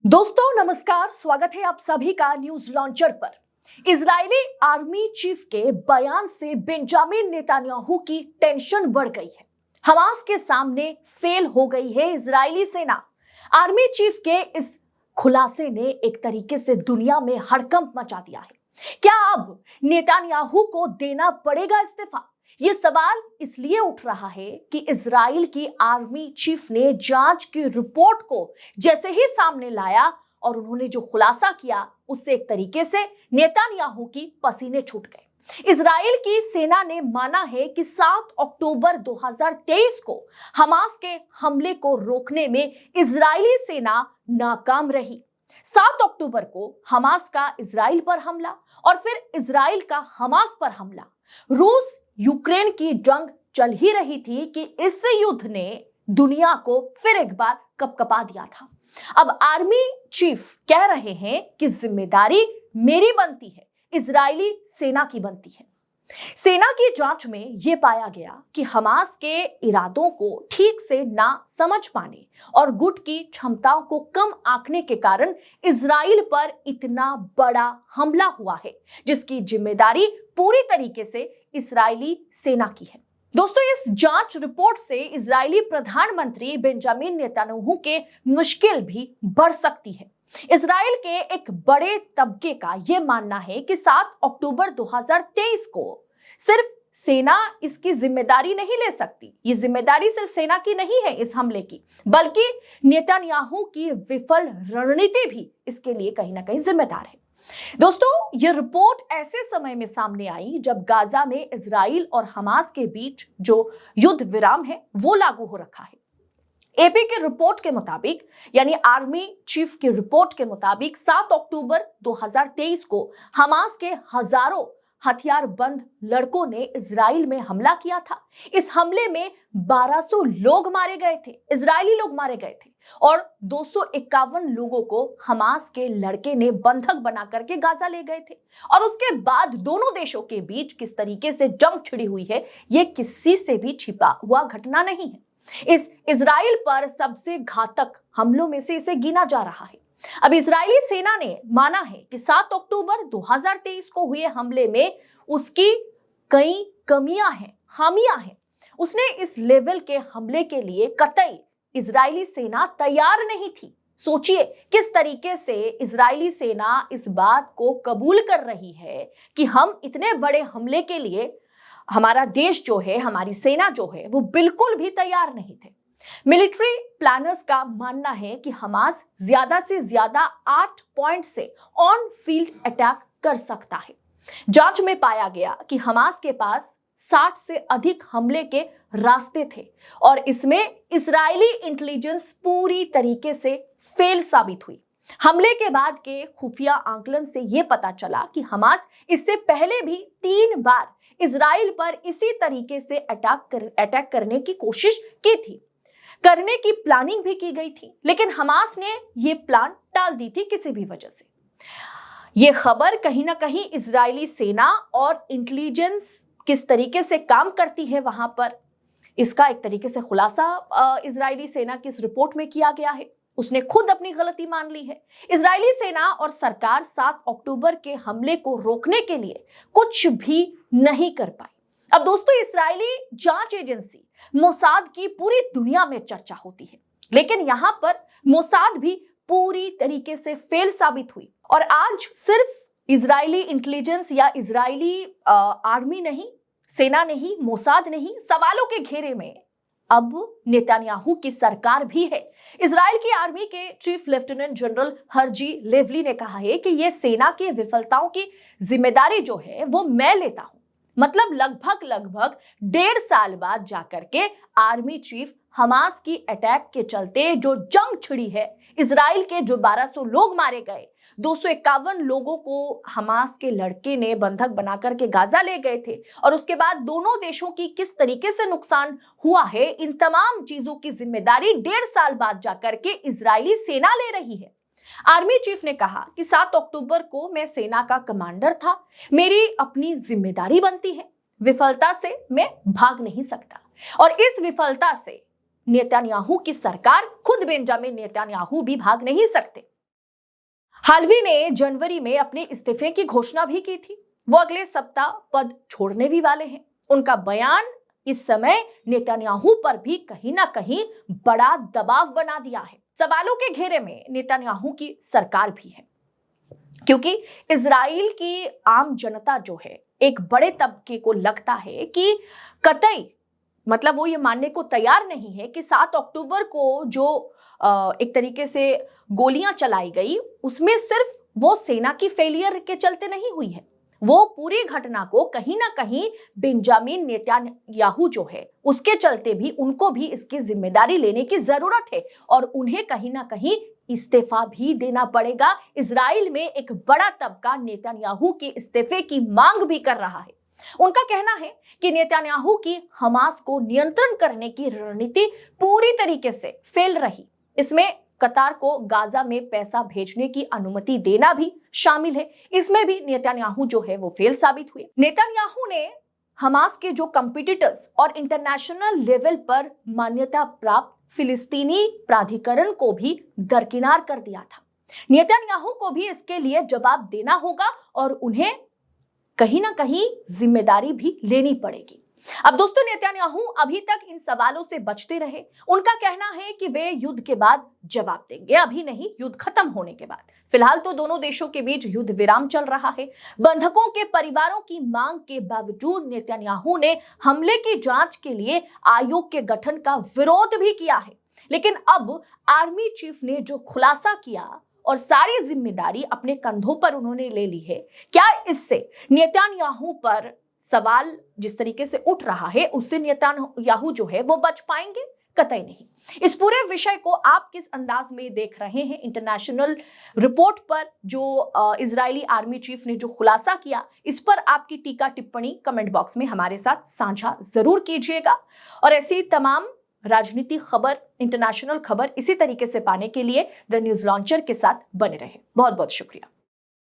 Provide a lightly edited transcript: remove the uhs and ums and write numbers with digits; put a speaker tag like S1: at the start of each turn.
S1: दोस्तों नमस्कार, स्वागत है आप सभी का न्यूज लॉन्चर पर। इजरायली आर्मी चीफ के बयान से बेंजामिन नेतन्याहू की टेंशन बढ़ गई है। हमास के सामने फेल हो गई है इजरायली सेना। आर्मी चीफ के इस खुलासे ने एक तरीके से दुनिया में हड़कंप मचा दिया है। क्या अब नेतन्याहू को देना पड़ेगा इस्तीफा? ये सवाल इसलिए उठ रहा है कि इजराइल की आर्मी चीफ ने जांच की रिपोर्ट को जैसे ही सामने लाया और उन्होंने जो खुलासा किया उससे एक तरीके से नेतन्याहू की पसीने छूट गए। इजराइल की सेना ने माना है कि 7 अक्टूबर 2023 को हमास के हमले को रोकने में इजरायली सेना नाकाम रही। 7 अक्टूबर को हमास का इजराइल पर हमला और फिर इजराइल का हमास पर हमला। रूस यूक्रेन की जंग चल ही रही थी कि इस युद्ध ने दुनिया को फिर एक बार कपकपा दिया था। अब आर्मी चीफ कह रहे हैं कि जिम्मेदारी मेरी बनती है, इजरायली सेना की बनती है। सेना की जांच में यह पाया गया कि हमास के इरादों को ठीक से ना समझ पाने और गुट की क्षमताओं को कम आंकने के कारण इजराइल पर इतना बड़ा हमला हुआ है, जिसकी जिम्मेदारी पूरी तरीके से इजरायली सेना की है। दोस्तों, इस जांच रिपोर्ट से इजरायली प्रधानमंत्री बेंजामिन नेतन्याहू के मुश्किल भी बढ़ सकती है। इजराइल के एक बड़े तबके का यह मानना है कि 7 अक्टूबर 2023 को सिर्फ सेना इसकी जिम्मेदारी नहीं ले सकती। ये जिम्मेदारी सिर्फ सेना की नहीं है इस हमले की, बल्कि नेतन्याहू की विफल रणनीति भी इसके लिए कहीं ना कहीं जिम्मेदार है। दोस्तों, ये रिपोर्ट ऐसे समय में सामने आई जब गाजा में इजराइल और हमास के बीच जो युद्ध विराम है वो लागू हो रखा है। एपी की रिपोर्ट के मुताबिक, यानी आर्मी चीफ की रिपोर्ट के मुताबिक 7 अक्टूबर 2023 को हमास के हजारों हथियारबंद लड़कों ने इजराइल में हमला किया था। इस हमले में 1200 लोग मारे गए थे, इजरायली लोग मारे गए थे, और 251 लोगों को हमास के लड़के ने बंधक बना करके गाजा ले गए थे। और उसके बाद दोनों देशों के बीच किस तरीके से जंग छिड़ी हुई है, यह किसी से भी छिपा हुआ घटना नहीं है। इस इजराइल पर सबसे घातक हमलों में से इसे गिना जा रहा है। अब इजरायली सेना ने माना है कि 7 अक्टूबर 2023 को हुए हमले में उसकी कई कमियां हैं, खामियां हैं। उसने इस लेवल के हमले के लिए कतई इजरायली सेना तैयार नहीं थी। सोचिए किस तरीके से इजरायली सेना इस बात को कबूल कर रही है कि हम इतने बड़े हमले के लिए, हमारा देश जो है, हमारी सेना जो है, वो बिल्कुल भी तैयार नहीं थे। मिलिट्री प्लानर्स का मानना है कि हमास ज्यादा से ज्यादा 8 पॉइंट से ऑन फील्ड अटैक कर सकता है। जांच में पाया गया कि हमास के पास 60 से अधिक हमले के रास्ते थे और इसमें इजरायली इंटेलिजेंस पूरी तरीके से फेल साबित हुई। हमले के बाद के खुफिया आंकलन से यह पता चला कि हमास इससे पहले भी 3 बार इजराइल पर इसी तरीके से अटैक करने की कोशिश की थी, करने की प्लानिंग भी की गई थी, लेकिन हमास ने यह प्लान टाल दी थी किसी भी वजह से। यह खबर कहीं ना कहीं इजरायली सेना और इंटेलिजेंस किस तरीके से काम करती है वहां पर, इसका एक तरीके से खुलासा इजरायली सेना की इस रिपोर्ट में किया गया है। उसने खुद अपनी गलती मान ली है। इजरायली सेना और सरकार 7 अक्टूबर के हमले को रोकने के लिए कुछ भी नहीं कर पाई। अब दोस्तों, इजरायली जांच एजेंसी मोसाद की पूरी दुनिया में चर्चा होती है, लेकिन यहां पर मोसाद भी पूरी तरीके से फेल साबित हुई। और आज सिर्फ इजरायली इंटेलिजेंस या इजरायली आर्मी नहीं, सेना नहीं, मोसाद नहीं, सवालों के घेरे में अब नेतन्याहू की सरकार भी है। इजराइल की आर्मी के चीफ लेफ्टिनेंट जनरल हर्जी लेवली ने कहा है कि यह सेना की विफलताओं की जिम्मेदारी जो है वो मैं लेता हूं। मतलब लगभग 1.5 साल बाद जाकर के आर्मी चीफ हमास की अटैक के चलते जो जंग छिड़ी है, इजराइल के जो 1200 लोग मारे गए, 251 लोगों को हमास के लड़के ने बंधक बनाकर के गाजा ले गए थे, और उसके बाद दोनों देशों की किस तरीके से नुकसान हुआ है, इन तमाम चीजों की जिम्मेदारी 1.5 साल बाद जाकर के इजरायली सेना ले रही है। आर्मी चीफ ने कहा कि 7 अक्टूबर को मैं सेना का कमांडर था, मेरी अपनी जिम्मेदारी बनती है, विफलता से मैं भाग नहीं सकता। और इस विफलता से नेतन्याहू की सरकार, खुद बेंजामिन नेतन्याहू भी भाग नहीं सकते। हालवी ने जनवरी में अपने इस्तीफे की घोषणा भी की थी। वो अगले सप्ताह पद छोड़ने भी वाले हैं। उनका बयान इस समय नेतन्याहू पर भी कहीं ना कहीं बड़ा दबाव बना दिया है। सवालों के घेरे में नेतन्याहू की सरकार भी है, क्योंकि इजराइल की आम जनता जो है, एक बड़े तबके को लगता है कि कतई मतलब वो ये मानने को तैयार नहीं है कि 7 अक्टूबर को जो एक तरीके से गोलियां चलाई गई, उसमें सिर्फ वो सेना की फेलियर के चलते नहीं हुई है। वो पूरी घटना को कहीं ना कहीं बेंजामिन नेतन्याहू जो है, उसके चलते भी उनको भी इसकी जिम्मेदारी लेने की जरूरत है और उन्हें कहीं ना कहीं इस्तीफा भी देना पड़ेगा। इजराइल में एक बड़ा तबका नेतन्याहू के इस्तीफे की मांग भी कर रहा है। उनका कहना है कि नेतन्याहू की हमास को नियंत्रण करने की रणनीति पूरी तरीके से फेल रही। इसमें कतार को गाजा में पैसा भेजने की अनुमति देना भी शामिल है। इसमें भी नेतन्याहू जो है वो फेल साबित हुए। नेतन्याहू ने हमास के जो कंपिटिटर्स और इंटरनेशनल लेवल पर मान्यता प्राप्त फिलिस्तीनी प्राधिकरण को भी दरकिनार कर दिया था। नेतन्याहू को भी इसके लिए जवाब देना होगा और उन्हें कहीं ना कहीं जिम्मेदारी भी लेनी पड़ेगी। अब दोस्तों, नेतन्याहू अभी तक इन सवालों से बचते रहे। उनका कहना है कि वे युद्ध के बाद जवाब देंगे, अभी नहीं, युद्ध खत्म होने के बाद। फिलहाल तो दोनों देशों के बीच युद्ध विराम चल रहा है। बंधकों के परिवारों की मांग के बावजूद नेतन्याहू ने हमले की जांच के लिए आयोग के गठन का विरोध भी किया है। लेकिन अब आर्मी चीफ ने जो खुलासा किया और सारी जिम्मेदारी अपने कंधों पर उन्होंने ले ली है, क्या इससे नेतन्याहू पर सवाल जिस तरीके से उठ रहा है, उससे नेतन्याहू जो है वो बच पाएंगे? कतई नहीं। इस पूरे विषय को आप किस अंदाज में देख रहे हैं? इंटरनेशनल रिपोर्ट पर जो इजरायली आर्मी चीफ ने जो खुलासा किया, इस पर आपकी टीका टिप्पणी कमेंट बॉक्स में हमारे साथ साझा जरूर कीजिएगा। और ऐसी तमाम राजनीतिक खबर, इंटरनेशनल खबर इसी तरीके से पाने के लिए द न्यूज लॉन्चर के साथ बने रहे। बहुत बहुत शुक्रिया।